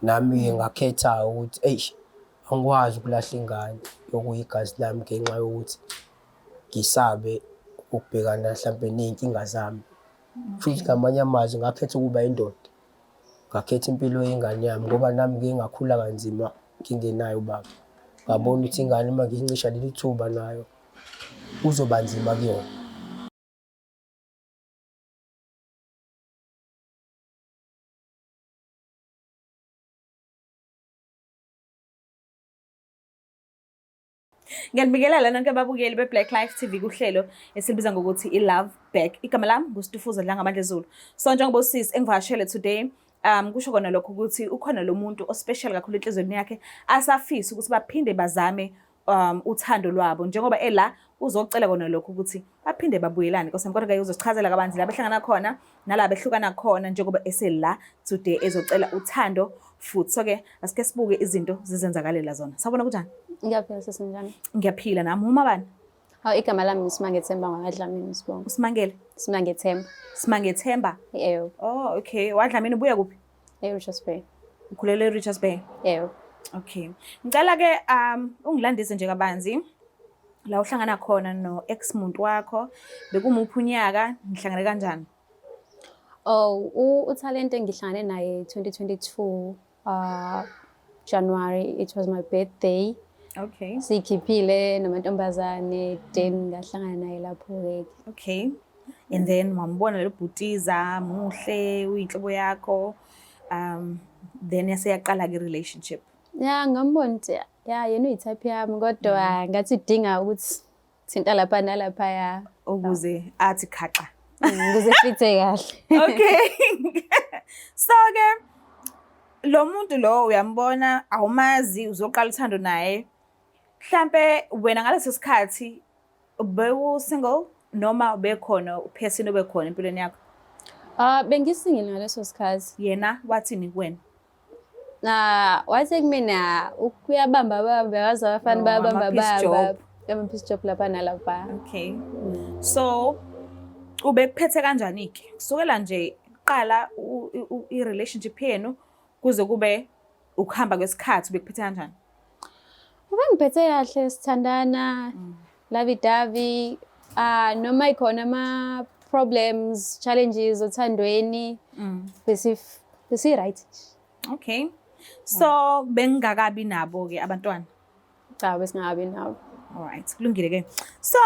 nami ngakhetha ukuthi eish angikwazi ukulahla ingane yokuyigazi lami ngenxa yokuthi ngisabe ukubhekana mhlampe ney'nkinga zami. Futhi ngamanye amazwi ngakhetha ukuba indoda, ngakhetha impilo yengane yami ngoba nami ngike ngakhula kanzima ngingenaye ubaba. Ngabona ukuthi ingane uma ngincisha leli thuba nayo kuzoba nzima kuyona. Ngiyanibingelela nonke ababukeli be-Black Life TV kuhlelo esilibiza ngokuthi i-Love Back. Igama lami nguStufuza Dlangamandla Zulu. So njengoba usisi engivakashele today, kusho kona lokho ukuthi ukhona lo muntu ospecial kakhulu enhlizweni yakhe asafisa ukuthi baphinde bazame uthando lwabo. Njengoba ela uzocela kona lokho ukuthi baphinde babuyelane. Kodwa kodwa uzosichazela kabanzi la behlangana khona nala behlukana khona njengoba esela today ezocela uthando futhi. So-ke asike sibuke izinto zizenzakalela zona. Sabona kunjani? Ngiyaphila sesinjani? Ngiyaphila nami. Uma bani? Hawu, igama lami uSimange Themba ngwaDlamini Sibongo. uSimangele? Simange Themba. Simange Themba? Yebo. Oh, okay. WaDlamini ubuya kuphi? eRichards Bay. Ukhulele eRichards Bay? Yebo. Okay. Ngicela-ke ungilandise nje kabanzi la uhlangana khona no-ex muntu wakho. Bekumuphi unyaka, nihlangane kanjani? Oh, uTalente engihlangane naye 2022 January. It was my birthday. Okay. Sikhiphile namantombazane then ngahlangana naye lapho-ke. Okay. And then wambona lo bhutiza muhle uyinhlobo yakho. Then yaseyaqala ke relationship. Ya ngambona ukuthi yena uyitype yami kodwa ngathi udinga ukuthi thinta lapha nalapha ya Ukuze athi khaxa. ukuze fithe kahle. Okay. So-ke lo muntu lo uyambona, awumazi, uzoqala uthando naye. Mhlampe wena ngaleso sikhathi bewu single noma bekhona uphesini obekhona empilweni yakho? Bengisingile ngaleso sikhathi. Yena wathini kuwena? Wathi kumina ukuyabamba yazi abafana bayabamba ama-piece job lapha nalapha. Okay. So ubekuphethe kanjani-ke? Kusukela nje qala i-relationship yenu kuze kube ukuhamba kwesikhathi ubekuphethe kanjani? Ubengiphethe kahle, sithandana, lavi-davi, noma ikhona ama-problems, challenges othandweni, besi-right. Okay. So bengingakabi nabo-ke abantwana? Cha, besingakabi nabo. Alright, kulungile-ke. So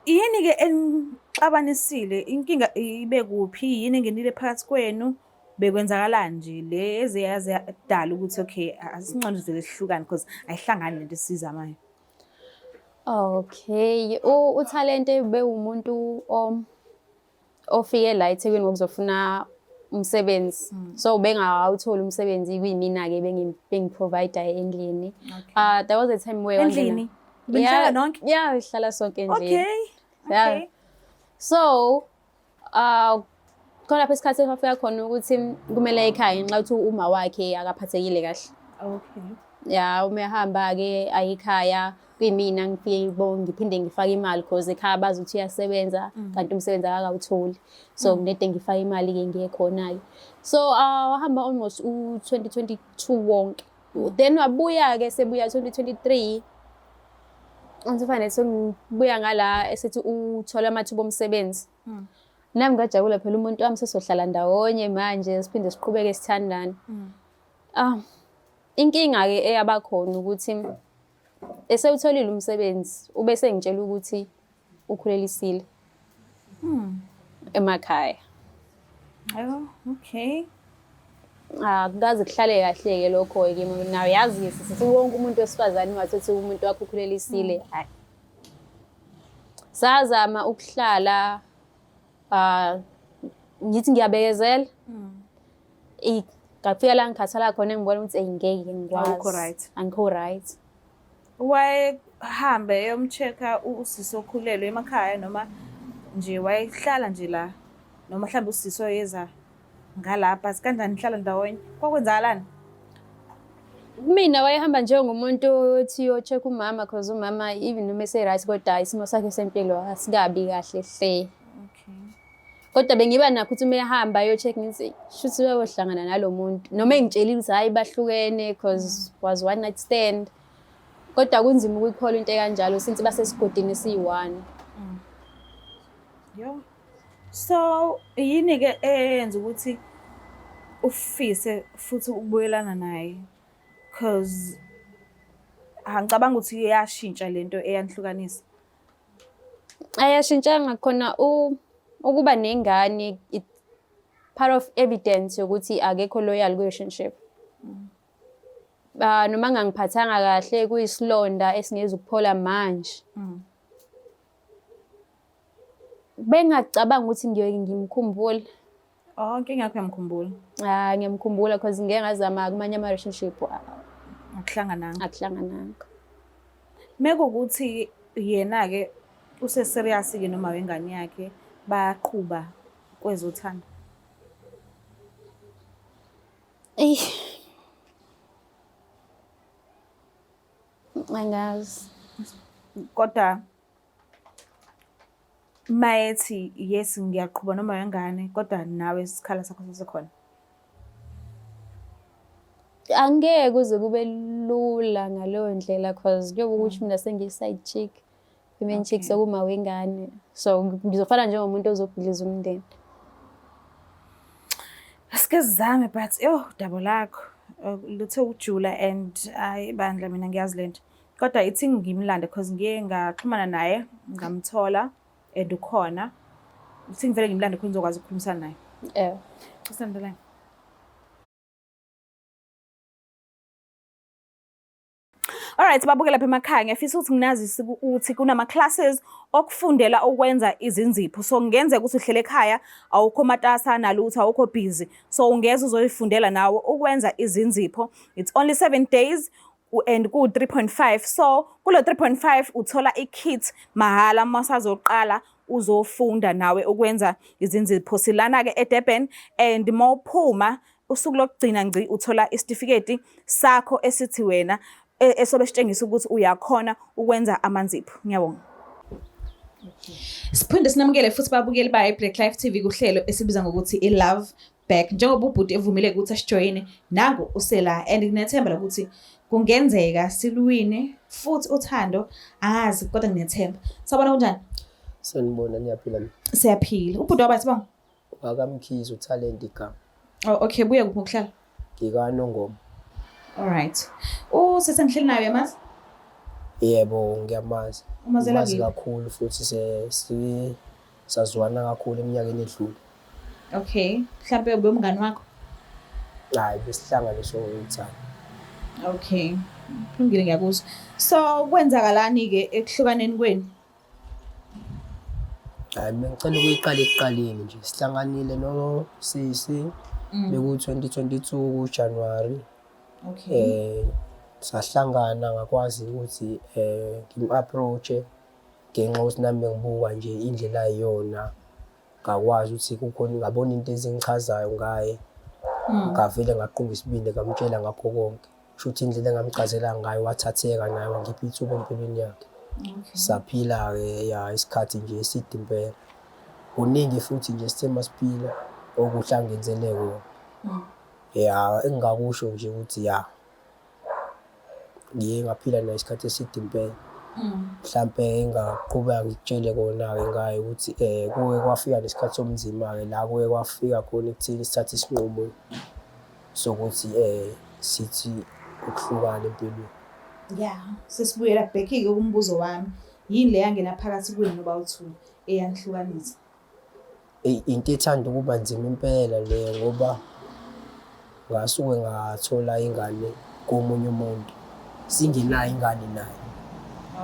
yini-ke enixabanisile? Inkinga ibe kuphi? Yini engenile phakathi kwenu? Bekwenzakalani nje le ezeyaze yadala ukuthi okay asingcono vele sihlukane because ayihlangani lento esizamayo? Okay, uTalente bewumuntu ofike la eThekwini ngokuzofuna umsebenzi. So bengawutholi umsebenzi kuyimina-ke bengiprovide endlini. There was a time where endlini benhlala nonke? Yeah, sihlala sonke endlini. Okay. Yeah. Okay. So khona lapho isikhathi safika khona ukuthi kumele ekhaya ngenxa yokuthi uma wakhe akaphathekile kahle. Okay. Ya umehamba-ke ayikhaya kuyimina ngifike ngiphinde ngifake imali because ekhaya bazi ukuthi uyasebenza kanti umsebenzi akakawutholi. So nginede ngifake imali-ke ngiye khona-ke. So wahamba almost u-2022 wonke. Then wabuya-ke sebuya 2023. Angifanele sengibuya ngala esethi uthola amathuba omsebenzi. Nami ngajabula phela umuntu wami sesohlala ndawonye manje siphinde siqhubeke sithandana. Inkinga-ke eyabakhona ukuthi esewutholile umsebenzi ube sengitshela ukuthi ukhulelisile emakhaya. Oh, okay. Akukaze kuhlale kahle-ke lokho-ke nawe yazi-ke sithi wonke umuntu wesifazane ungathothi umuntu wakho ukhulelisile. Hayi. Sazama ukuhlala ngithi ngiyabekezela. Ngafika la ngikhathala khona ngibona ukuthi ngeke ngikwazi. Angikho right. Wayehambe eyomcheck-a usisi okhulelwe emakhaya noma nje wayehlala nje la noma mhlawumbe usisi oyeza ngalapha sikanjani nihlala ndawonye? Kwakwenzakalani? Mina wayehamba njengomuntu othi yo-check umama because umama even noma ese-right kodwa isimo sakhe sempilo asikabi kahle hle. Okay. Kodwa bengiba nakho ukuthi uma ehamba ayo-check ngithi shuthi uyohlangana nalo muntu. Noma engitshelile ukuthi hhayi bahlukene because was one night stand. Kodwa kunzima ukuyikholwa into ekanjalo since basesigodini esiyi-1. Yo. So yini-ke eyenza ukuthi ufise futhi ukubuyelana naye? Because angicabanga ukuthi iyashintsha lento eyanihlukanisa. Ayashintshanga khona ukuba nengane, it part of evidence yokuthi akekho loyal relationship. Noma ngangiphathanga kahle kuyisilonda esingeza ukuphola manje. Bengacabanga ukuthi ngimkhumbula. Oh, inkinga yakho uyamkhumbula? Ngiyamkhumbula because ngeke ngazama kumanye ama-relationship Akuhlangananga. Mekuwukuthi yena-ke use-serious-ke noma wengane yakhe bayaqhuba kwezothando. Angazi. Kodwa mayethi yes ngiyaqhuba noma wengane kodwa nawe isikhala sakho sisekhona. Angeke kuze kube lula ngaleyo ndlela because kuyobe ukuthi mina sengiyi-side chick. Women chick sekuma wengane. So ngizofana njengomuntu ozobhidliza umndeni. Asike sizame but dabo lakho luthe ukujula and bandla mina ngiyazi lento. Kodwa ithi ngimlande because ngiye ngaxhumana naye ngamthola and ukhona. Ithi ngivele ngimlande khona ngizokwazi ukukhulumisana naye. Usandelane. Alright, babuke lapha emakhaya ngiyafisa ukuthi nginazise ukuthi kunama classes okufundela ukwenza izinzipho. So ngenzeka ukuthi uhlele ekhaya awukho matasa nalutho awukho busy. So ungeza uzoyifundela nawe ukwenza izinzipho. It's only 7 days and ku 3.5. So kulo 3.5 uthola ikit mahala masazoqala uzofunda nawe ukwenza izinzipho silana ke eDurban and mawuphuma usuku lokugcina ngci uthola isitifiketi sakho esithi wena esobe sitshengisa ukuthi uyakhona ukwenza amanzipho. Ngiyabonga. Siphinde sinamukele futhi babukeli ba Black Life TV kuhlelo esibiza ngokuthi iLove Back. Njengoba ubhuti evumile ukuthi asijoyine nangu usela and nginethemba ukuthi kungenzeka silwine futhi uthando angazi kodwa nginethemba. Sabona kunjani? Sanibona niyaphila. Siyaphila. Ubhuti wabathi bang? Akamkhizi uTalent igama. Oh okay, buya kuphi ukuhlala? NgikaNongoma. Alright. Sesengihleli nayo yamazi? Yebo ngiyamazi. Umazela kakhulu futhi sazwana kakhulu eminyakeni edlule. Okay. Mhlawumbe ube umngani wakho? Hayi besihlanganiswe ngokuthanda. Okay. Kulungile ngiyakuzwa. So kwenzakalani ke ekuhlukaneni kwenu? Hayi ngicela ukuyiqala ekuqaleni nje. Sihlanganile no Sisi beku 2022 kuJanuary. Okay. Sahlangana ngakwazi ukuthi ngim-approach ngenxa ukuthi nami ngibuka nje indlela ayiyona ngakwazi ukuthi kukhona ngabona into ezingichazayo ngaye ngavele ngaqhubeka isibindi ngamtshela ngakho konke futhi indlela engamchazela ngayo wathatheka naye wangipha ithuba empilweni yakhe. Saphila ke isikhathi nje eside impela uningi futhi nje sithe masiphila okuhlangenzele kona. Engingakusho nje ukuthi ngiye ngaphila naye isikhathi eside impela. Mhlampe engaqhubeka ngikutshele kona-ke ngayo ukuthi kuke kwafika nesikhathi somzima-ke la kuke kwafika khona ekutheni isithathe isinqumo sokuthi sithi ukuhlukana empilweni. Sesibuyela back-ke kumbuzo wami. Yini le yangena phakathi kwenu noba uthula eyanihlukanisa? Into ethanda ukuba nzima impela le ngoba ngasuke ngathola ingane komunye umuntu singenayo ingane naye.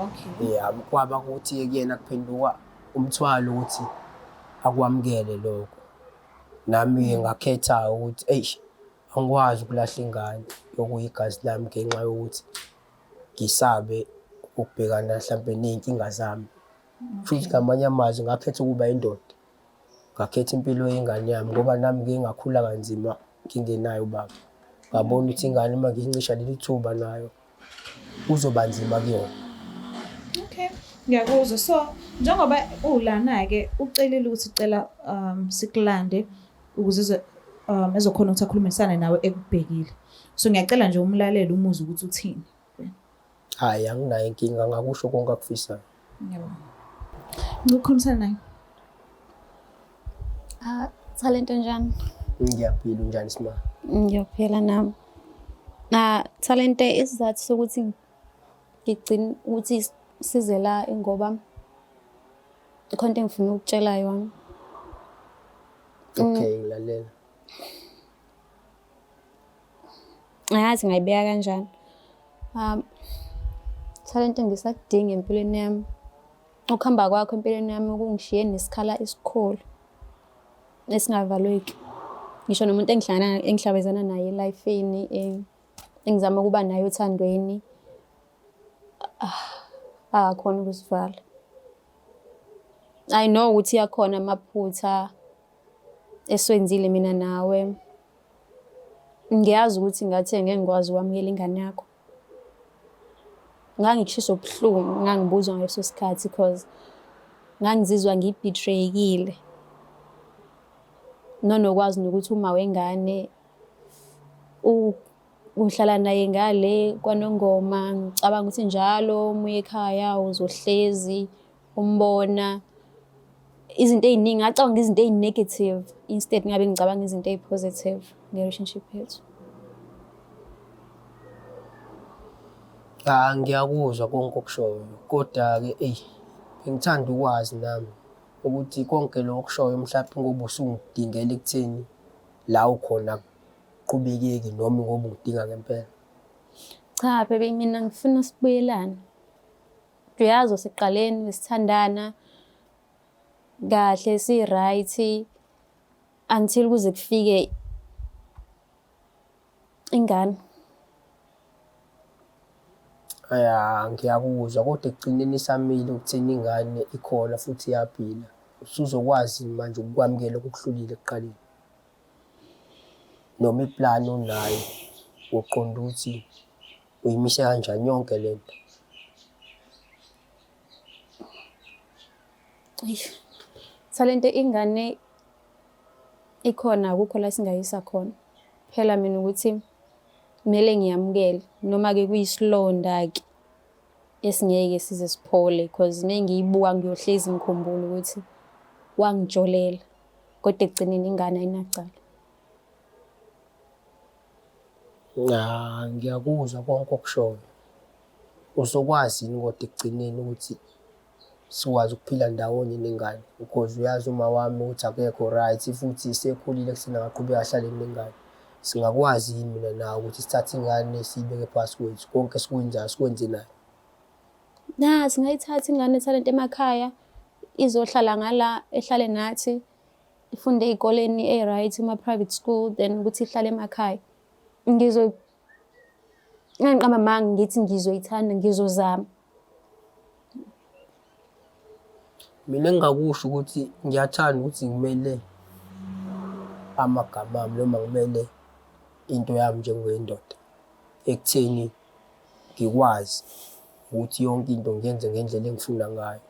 Okay. Kwaba ukuthi kuyena kuphenduka umthwalo ukuthi akwamukele lokho. Nami ngakhetha ukuthi angikwazi ukulahla ingane yokuyigazi lami ngenxa yokuthi ngisabe ukubhekana mhlambe nezinkinga zami. Futhi ngamanye amazwi ngakhetha ukuba indoda. Ngakhetha impilo yengane yami ngoba nami ngike ngakhula kanzima ngingenayo ubaba. Ngabona ukuthi ingane uma ngincisha leli thuba nayo kuzoba nzima kuyona. Okay. Ngiyakuzwa. So, njengoba ulana-ke ucelile ukuthi cela sikulande ukuze ezokhona ukuthi akhulumisane nawe ekubhekile. So ngiyacela nje umlaleli umuze ukuthi uthini. Hhayi, anginayo inkinga, ngakusho konke akufisayo. Ngiyabona. Ngokukhulumisana naye. Talente njani? Ngiyaphila, unjani Sima? Ngiyaphila nami. Talente isizathu sokuthi ngigcine ukuthi size la ngoba ikhona into engifuna ukutshela yona. Okay, ngilalela. Ayazi ngayibeka kanjani. Talente ngisakudinga empilweni yami. Ukuhamba kwakho empilweni yami kungishiye nesikhala esikhulu esingavaleki. Ngisho nomuntu engihlabezana naye elifeni engizama ukuba naye othandweni akakhona ukusivala. I know ukuthi yakhona amaphutha eswenzile mina nawe. Ngiyazi ukuthi ngathi ngeke ngikwazi ukwamukela ingane yakho. Ngangikushiso ubuhlungu, ngangibuzwa ngaleso sikhathi because ngangizizwa ngibetrayekile. Nonokwazi nokuthi uma wengane uhlala naye ngale kwaNongoma, ngicabanga ukuthi njalo umuye ekhaya uzohlezi umbona izinto eziningi, ngacabanga izinto ezinegative instead ngabe ngicabanga izinto ezipositive nge-relationship yethu. Ngiyakuzwa konke okushoyo, kodwa-ke bengithanda ukwazi nami ukuthi konke lokho okushoyo mhlawumbe ngoba usungidingela ekutheni la ukhona kuqhubekeki noma ngoba ungidinga ngempela. Cha baby, mina ngifuna sibuyelane. Uyazi siqaleni besithandana kahle si-right until kuze kufike ingane. Ngiyakuzwa kodwa ekugcineni isamile ukutheni ingane ikhona futhi iyaphila. Usuzokwazi manje ukukwamukela okuhlulile ekuqaleni. Noma iplani onayo uqonda ukuthi uyimise kanjani yonke lento. Talente ingane ikhona akukho la singayisa khona. Phela mina ukuthi kumele ngiyamukele noma-ke kuyisilonda-ke esingeke size siphole because mengiyibuka ngiyohlezi ngikhumbula ukuthi wangitsholela kodwa ekugcineni ingane ayinacala. Ngiyakuzwa konke okushoyo. Uzokwazi yini kodwa ekugcineni ukuthi sikwazi ukuphila ndawonye nengane because uyazi uma wami ukuthi akekho right futhi sekhulile kusena angaqhubeka ahlale nengane. Singakwazi yini mina nawe ukuthi sithathe ingane siyibeke phansi kwethu konke esikwenzayo sikwenze nayo? Singayithatha ingane Talente emakhaya izohlala ngala ehlale nathi ifunde ezikoleni right private school then ukuthi ihlale emakhaya. Ngangiqamba manga ngithi ngizoyithanda ngizozama. Mina engingakusho ukuthi ngiyathanda ukuthi ngimele amagama ami noma ngimele into yami njengoyindoda ekutheni ngikwazi ukuthi yonke into ngiyenze ngendlela engifuna ngayo.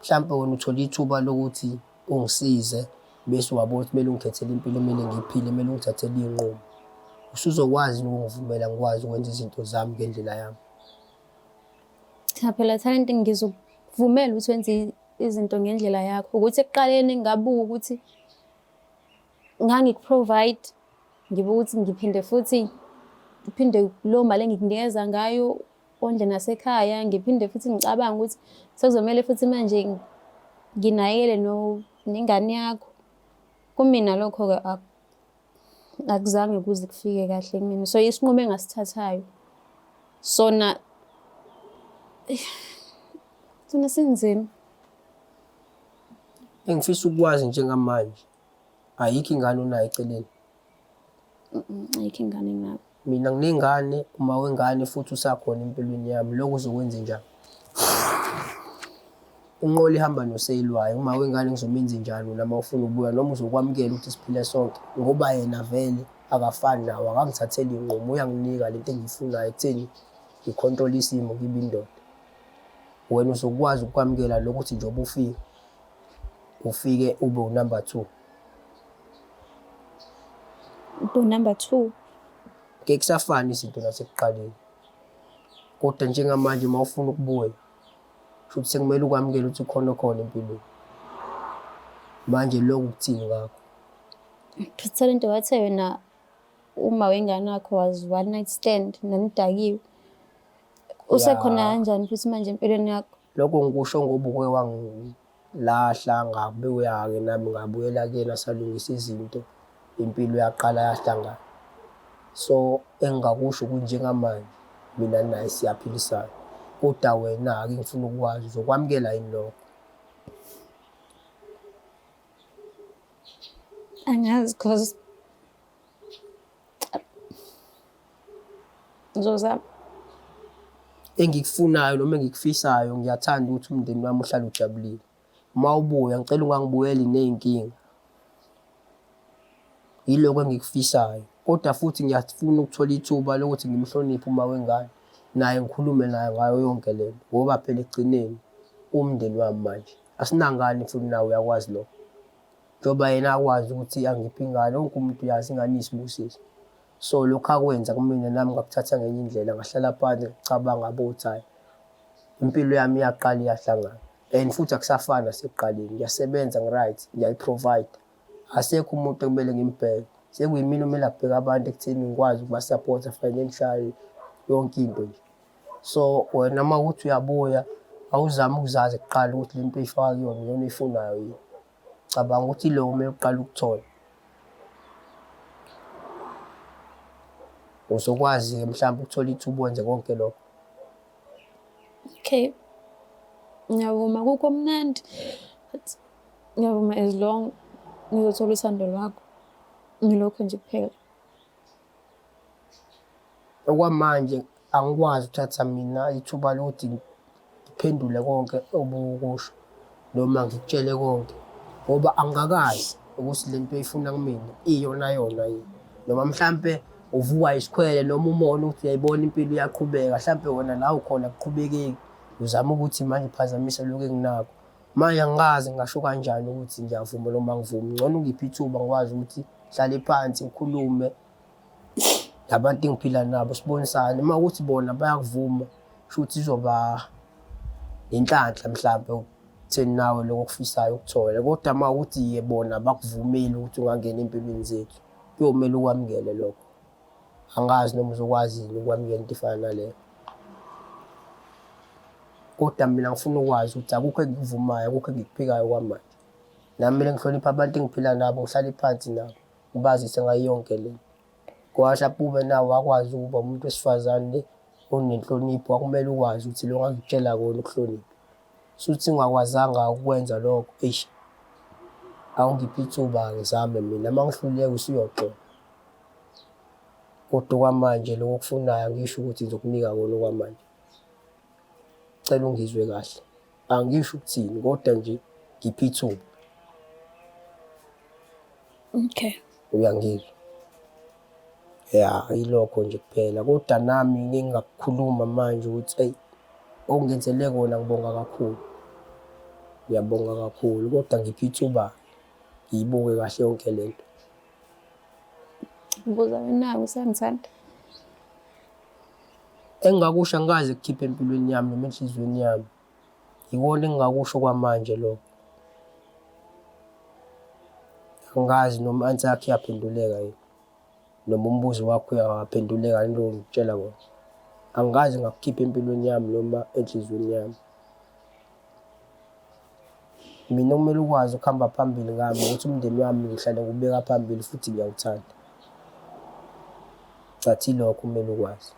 Mhlawumbe wena uthola ithuba lokuthi ungisize bese wabona ukuthi kumele ungikhethele impilo kumele ngiyiphile, kumele ungithathele iy'nqumo. Usuzokwazi ukungivumela ngikwazi ukwenza izinto zami ngendlela yami. Cha phela Talente ngizokuvumela ukuthi wenze izinto ngendlela yakho ukuthi ekuqaleni ngabuka ukuthi ngangikuprovide ngibuka ukuthi ngiphinde lo mali engikunikeza ngayo ondle nasekhaya, ngiphinde futhi ngicabanga ukuthi sekuzomela futhi manje nginakekele nengane yakho. Kumina lokho-ke akuzange kuze kufike kahle kumina. So isinqumo engasithathayo sona sinzima. Engifisa ukwazi njengamanje ayikho ingane onayo eceleni? Ayikho ingane enginayo. Mina nginengane, uma wengane futhi usakhona empilweni yami, lokho uzokwenza njani? Inqola ihamba noseyilwayo. Uma wengane ngizomenza njani noma ufuna ukubuya noma uzokwamukela ukuthi siphile sonke ngoba yena vele akafani nawe, akangithatheli iy'nqumo, uyanginika lento engiyifunayo ekutheni ngikhontrole isimo ngibe indoda. wena uzokwazi ukwamukela lokuthi njengoba ufike ube unumber 2. Number 2. Ke kusafana izinto nasekuqaleni, kodwa njengamanje uma ufuna ukubuya futhi sekumele ukwamukela ukuthi khona empilweni. Manje lokhu kuthini ngakho? Talente wathe wena uma wengane wakho was one night stand nanidakiwe. Usekhona kanjani futhi manje empilweni yakho? Lokho ngikusho ngoba uke wangilahla ngabuya-ke nami ngabuyela kuyena salungisa izinto, impilo yaqala yahlangana. So engingakusho ukuthi njengamanje mina naye siyaphilisana, kodwa wena-ke ngifuna ukwazi uzokwamukela yini lokho? Angazi cause ngizozama. Engikufunayo noma engikufisayo, ngiyathanda ukuthi umndeni wami uhlale ujabulile. Uma ubuya ngicela ungangibuyeli ney'nkinga, yilokho engikufisayo. Kodwa futhi ngiyafuna ukuthola ithuba lokuthi ngimhloniphe uma wengane, naye ngikhulume naye ngayo yonke lento, ngoba phela ekugcineni umndeni wami manje asinangane futhi nawe uyakwazi lokho. Njengoba yena akwazi ukuthi angiphe ingane, wonke umuntu uyazi ingane iyisibusiso. So lokhu akwenza kumina nami ngakuthatha ngenye indlela, ngahlala phansi ngicabanga ukuthi hayi, impilo yami iyaqala iyahlangana and futhi akusafani nasekuqaleni. Ngiyasebenza ngi-right, ngiyayi-provide, asekho umuntu ekumele ngimbheke, sekuyimina okumele abheke abantu ekutheni ngikwazi ukubasapotha financially, yonke into nje. So wena uma ukuthi uyabuya awuzame ukuzazi kuqala ukuthi lento oyifaka kuyona iyona oyifunayo yini. Cabanga ukuthi lo kumele uqale ukuthola. Uzokwazi-ke mhlawumbe ukuthola ithuba wenze konke lokho. Okay. Ngiyavuma kukho mnandi. Ngiyavuma as long ngizothola isando lwakho. Ngilokho nje kuphela. Okwamanje angikwazi ukuthatha mina ithuba lokuthi ngiphendule konke obukusho noma ngikutshele konke, ngoba angikakazi ukuthi lento oyifuna kumina iyona yini. Noma mhlampe uvuka isikhwele noma umona ukuthi uyayibona impilo iyaqhubeka, mhlampe wena la ukhona kuqhubekeki, uzama ukuthi manje uphazamise lokho enginakho. Manje angikazi ngingasho kanjani ukuthi ngiyavuma noma angivumi. Ngcono ngiphe ithuba ngikwazi ukuthi ngihlale phansi ngikhulume nabantu engiphila nabo, sibonisane. Uma ukuthi bona bayakuvuma, shuthi izoba inhlanhla mhlampe ukutheni nawe lokho okufisayo ukuthola. Kodwa uma ukuthi bona bakuvumile ukuthi ungangena empilweni zethu, kuyomele ukwamukele lokho. Angazi noma uzokwazi yini ukwamukela into efana naleyo. Kodwa mina ngifuna ukwazi ukuthi akukho engikuvumayo, akukho engikuphikayo kwamanje. Nami kumele ngihloniphe abantu engiphila nabo, ngihlale phansi nabo, ngibazise ngayo yonke lento. Ngoba mhlawumbe ube nawe wakwazi ukuba umuntu wesifazane onenhlonipho, akumele ukwazi ukuthi lokho angikutshela kona ukuhlonipha. Suthi ungakwazanga ukwenza lokho, awungiphe ithuba ngizame mina. Uma ngihluleka usuyoxola. Kodwa kwamanje lokho okufunayo angisho ukuthi ngizokunika kona okwamanje. Cela ungizwe kahle. Angisho ukuthini, kodwa nje ngiphe ithuba. Okay. Uyangizwa? Ya, yilokho nje kuphela. Kodwa nami ngingakukhuluma manje ukuthi okungenzele kona ngibonga kakhulu. Ngiyabonga kakhulu, kodwa ngiphe ithuba ngiyibuke kahle yonke lento. Ngibuza wena usangithanda. Engingakusho angikaze kukhiphe empilweni yami noma enhlizweni yami. Yikona engingakusho kwamanje lokho. Angazi noma answer yakho iyaphenduleka yini, noma umbuzo wakho uyaphenduleka yini lo ngikutshela kona. Angikaze ngakukhipha empilweni yami noma enhlizweni yami. Mina kumele ukwazi ukuhamba phambili ngami ukuthi umndeni wami ngihlale ngubeka phambili futhi ngiyawuthanda. Cathi lokho kumele ukwazi.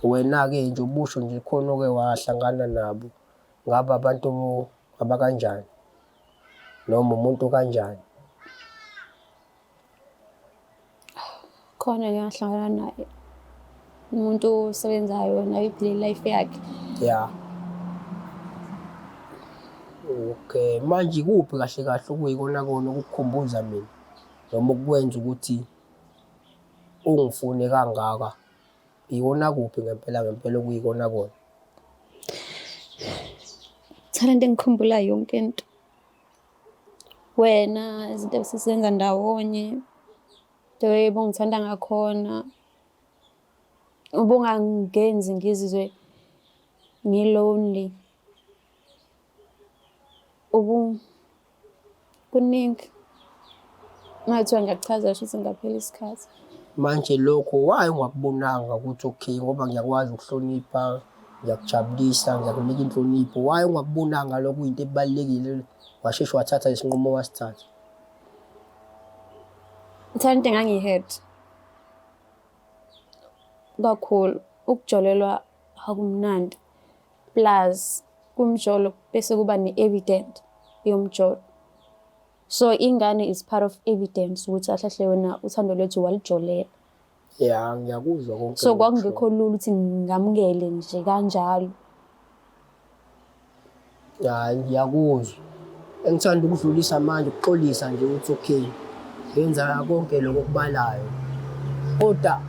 Wena-ke nje ubusho nje khona oke wahlangana nabo, ngabe abantu abakanjani noma umuntu kanjani? Khona ngiyahlangana naye. Umuntu osebenzayo naye iphile life yakhe. Ya. Okay, manje kuphi kahle kahle okuyikona kona ukukukhumbuza mina, noma ukwenza ukuthi ungifune kangaka Ikona kuphi ngempela okuyikona kona? Talente engikhumbula yonke into. Wena, izinto ebesizenza ndawonye, the way bongithanda ngakhona, ubungangenzi ngizizwe ngilonely. Kuningi. Ngathiwa ngiyakuchaza shuthi ngaphela isikhathi. Manje lokho why ungakubonanga ukuthi okay ngoba ngiyakwazi ukuhlonipha, ngiyakujabulisa, ngiyakunika inhlonipho, why ungakubonanga lokho kuyinto ebalulekile washesha wathatha isinqumo wasithatha? Talente engangiyihead kakhulu, ukujolelwa akumnandi, plus kumjolo bese kuba ne-evident yomjolo. So ingane is part of evidence ukuthi ahlahle wena uthando lwethu walijolela. Ya, ngiyakuzwa konke. So kwakungekho lula ukuthi ngamukele nje kanjalo. Ya, ngiyakuzwa. Engithanda ukudlulisa manje ukuxolisa nje ukuthi okay yenza konke lokho okubalayo. Kodwa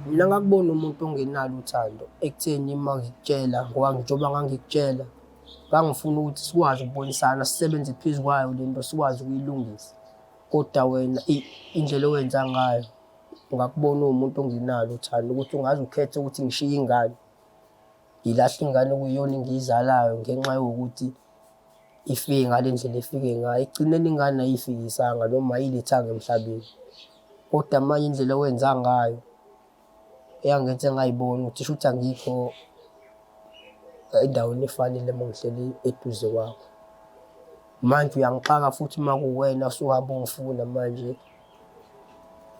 mina ngakubona umuntu ongenalo uthando ekutheni uma ngikutshela ngoba njengoba ngangikutshela ngangifuna ukuthi sikwazi ukubonisana sisebenze phezu kwayo lento sikwazi ukuyilungisa. Kodwa wena indlela owenza ngayo ngakubona umuntu ongenalo uthando ukuthi ungaze ukhethe ukuthi ngishiye ingane, ngilahle ingane okuyiyona engiyizalayo ngenxa yokuthi ifike ngale ndlela efike ngayo. Ekugcineni ingane ayifikisanga noma ayilethanga emhlabeni. Kodwa manje indlela owenza ngayo eyangenze ngayibona ukuthi shuthi angikho endaweni efanele uma ngihleli eduze kwakho. Manje uyangixaka futhi uma kuwena usuhamba ungifuna manje.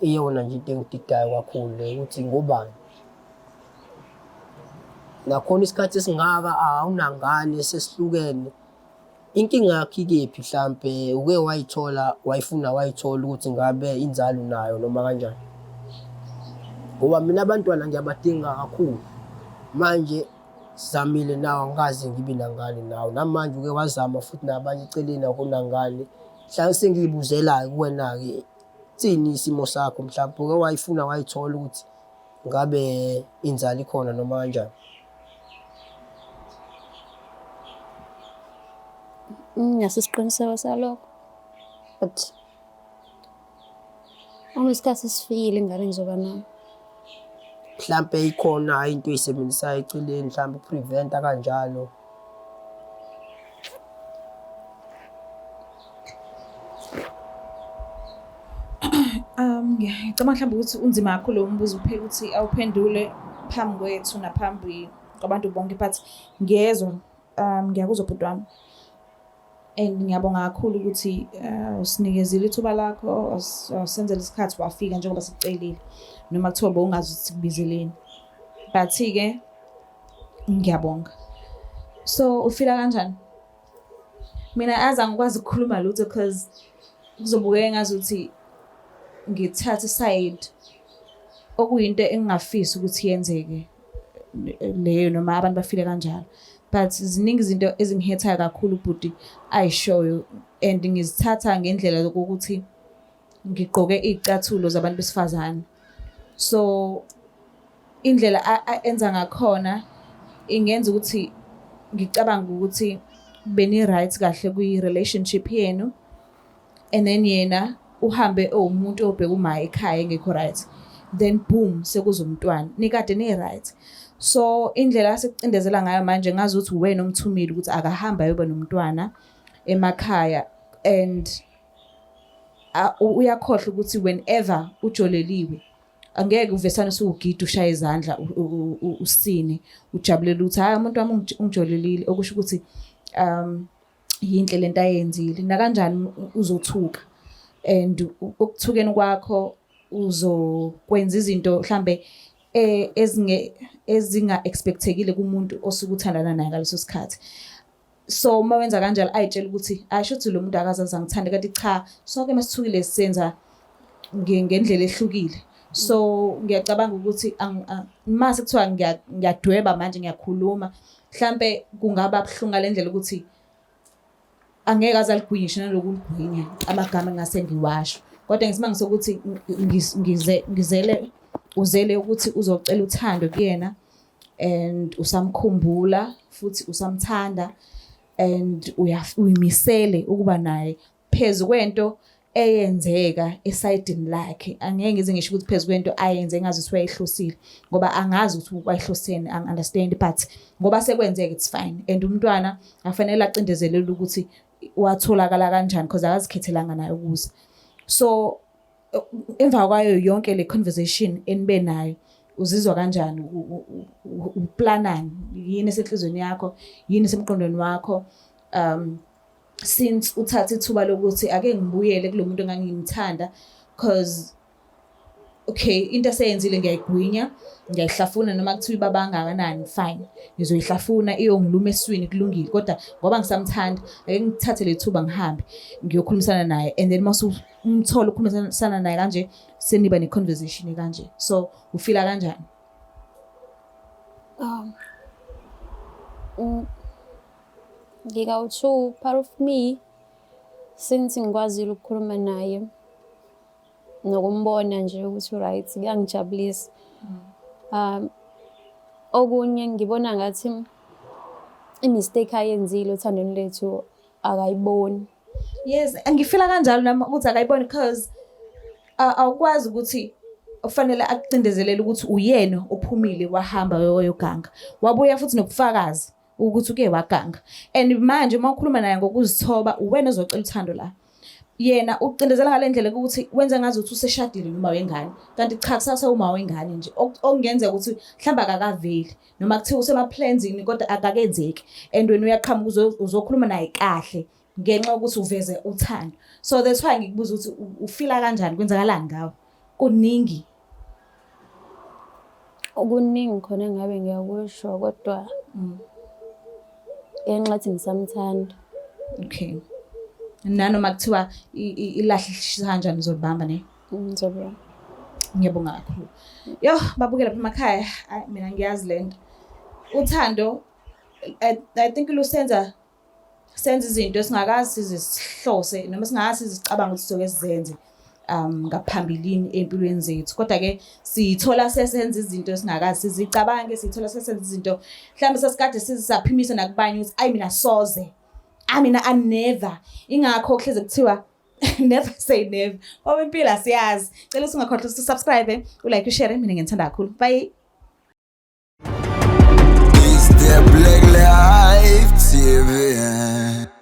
Iyona nje into engididayo kakhulu le ukuthi ngobani. Nakhona isikhathi esingaka awunangane sesihlukene. Inkinga yakho ikephi mhlampe uke wayithola ukuthi ngabe inzalo nayo noma kanjani? Ngoba mina abantwana ngiyabadinga kakhulu. Manje sizamile nawe angikaze ngibe nangane nawe. Namanje uke wazama futhi nabanye eceleni akunangane. Mhlawumbe sengiyibuzela kuwena-ke thini isimo sakho mhlawumbe uke wayithola ukuthi ngabe inzalo ikhona noma kanjani? Ngingasisiqiniseko salokho. But uma isikhathi sifikile ingane ngizoba nayo. Mhlawumbe ikhona into oyisebenzisayo eceleni mhlawumbe upreventa kanjalo. Ngicabanga mhlawumbe ukuthi unzima kakhulu lo mbuzo uphela ukuthi awuphendule phambi kwethu naphambi kwabantu bonke, but ngiyakuzwa bhuti wami. And ngiyabonga kakhulu ukuthi usinikezile ithuba lakho, wasenzela isikhathi wafika njengoba sikucelile. Noma kuthiwa bowungazi ukuthi sikubizeleni. But-ke ngiyabonga. So ufila kanjani? Mina azangikwazi ukukhuluma lutho because kuzobukeka ngazuthi ngithatha iside okuyinto engingafisi ukuthi yenzeke leyo noma abantu bafile kanjalo. But ziningi izinto ezingihethayo kakhulu bhuti ayishoyo and ngizithatha ngendlela yokuthi ngigqoke izicathulo zabantu besifazane. So indlela enza ngakhona ingenza ukuthi ngicabanga ukuthi beni right kahle kwi relationship yenu, and then yena uhambe umuntu obheka uma ekhaya engekho right, then boom sekuzumntwana nikade ni right. So indlela asicindezela ngayo manje ngazi ukuthi wena umthumile ukuthi akahamba yoba nomntwana emakhaya, and uyakhohlwa ukuthi whenever ujoleliwe angeke uvesana usugida ushaya izandla usine ujabulela ukuthi hayi umuntu wami ungijolelile, okusho ukuthi yinhle lento ayenzile na kanjani uzothuka, and ukuthukeni kwakho uzokwenza izinto mhlambe ezinga expectekile kumuntu osuke uthandana naye ngaleso sikhathi. So uma wenza kanjalo ayitshela ukuthi ayisho ukuthi lo muntu akazazi angithande, kanti cha sonke masithukile sisenza ngendlela ehlukile. So ngiyacabanga ukuthi mase kuthiwa ngiyadweba manje ngiyakhuluma mhlambe kungaba buhlungu ngalendlela ukuthi angeke azaligwinyisha nalokulugwinya amagama engase ngiwasho, kodwa ngisimanga sokuthi ngizele uzele ukuthi uzocela uthando kuyena and usamkhumbula futhi usamthanda and uyimisele ukuba naye phezu kwento eyenzeka esayidini lakhe. Angeke ngize ngisho ukuthi phezu kwento ayenze ngazi ukuthi wayehlosile ngoba angazi ukuthi wayehlosene, understand, but ngoba sekwenzeka it's fine. And umntwana afanele acindezelele ukuthi watholakala kanjani because akazikhethelanga naye ukuze. So emva kwayo yonke le conversation enibe nayo uzizwa kanjani, uplanani yini esenhlizweni yakho, yini esemqondweni wakho since uthatha ithuba lokuthi ake ngibuyele kulo muntu engangimthanda because okay into eseyenzile ngiyayigwinya, ngiyayihlafuna noma kuthiwa ibaba kangakanani fine, ngizoyihlafuna iyongiluma eswini kulungile, kodwa ngoba ngisamthanda ake ngithathe le thuba ngihambe ngiyokhulumisana naye and then mase umthola ukukhulumisana naye kanje seniba ne conversation kanje. So ufila kanjani? Ngikawuthi part of me since ngikwazile ukukhuluma naye nokumbona nje ukuthi right kuyangijabulisa. Okunye ngibona ngathi i-mistake ayenzile uthandweni lethu akayiboni. Yes, ngifila kanjalo nami ukuthi akayiboni because awukwazi ukuthi ufanele akucindezelele ukuthi uyena ophumile wahamba wayoganga, wabuya futhi nokufakazi ukuthi uke waganga. And manje uma ukhuluma naye ngokuzithoba uwena ozocela uthando la, yena ucindezela ngalendlela ukuthi wenze ngazi ukuthi useshadile noma wengane, kanti cha kusasa uma wengane nje okungenzeka ukuthi mhlamba akakaveli noma kuthiwa usemaplansini kodwa akakenzeki. And wena uyaqhamuka uzokhuluma naye kahle ngenxa ukuthi uveze uthando. So that's why ngikubuza ukuthi ufila kanjani, kwenzakalani ngawe? Kuningi okuningi khona ngabe ngiyakusho kodwa enxathi ngisamthanda. Okay, nanoma kuthiwa ilahlisa kanjani uzobamba ne? Ngizobona. Ngiyabonga kakhulu. Yo babukela lapha emakhaya, mina ngiyazi lento uthando I think lusenza izinto esingakazi sizihlose noma singakazi sizicabanga ukuthi soke sizenze ngaphambilini empilweni zethu, kodwa ke sithola sesenza izinto esingakazi sizicabange, sithola sesenza izinto mhlawumbe sesikade sizisaphimisa nakubanye ukuthi ayi mina soze, mina I never. Ingakho kuhleze kuthiwa never say never. Ngoba impilo asiyazi. Cela usungakhohlwa usubscribe, ulike, ushare. Mina ngiyithanda kakhulu. Bye. Is there Black Life TV?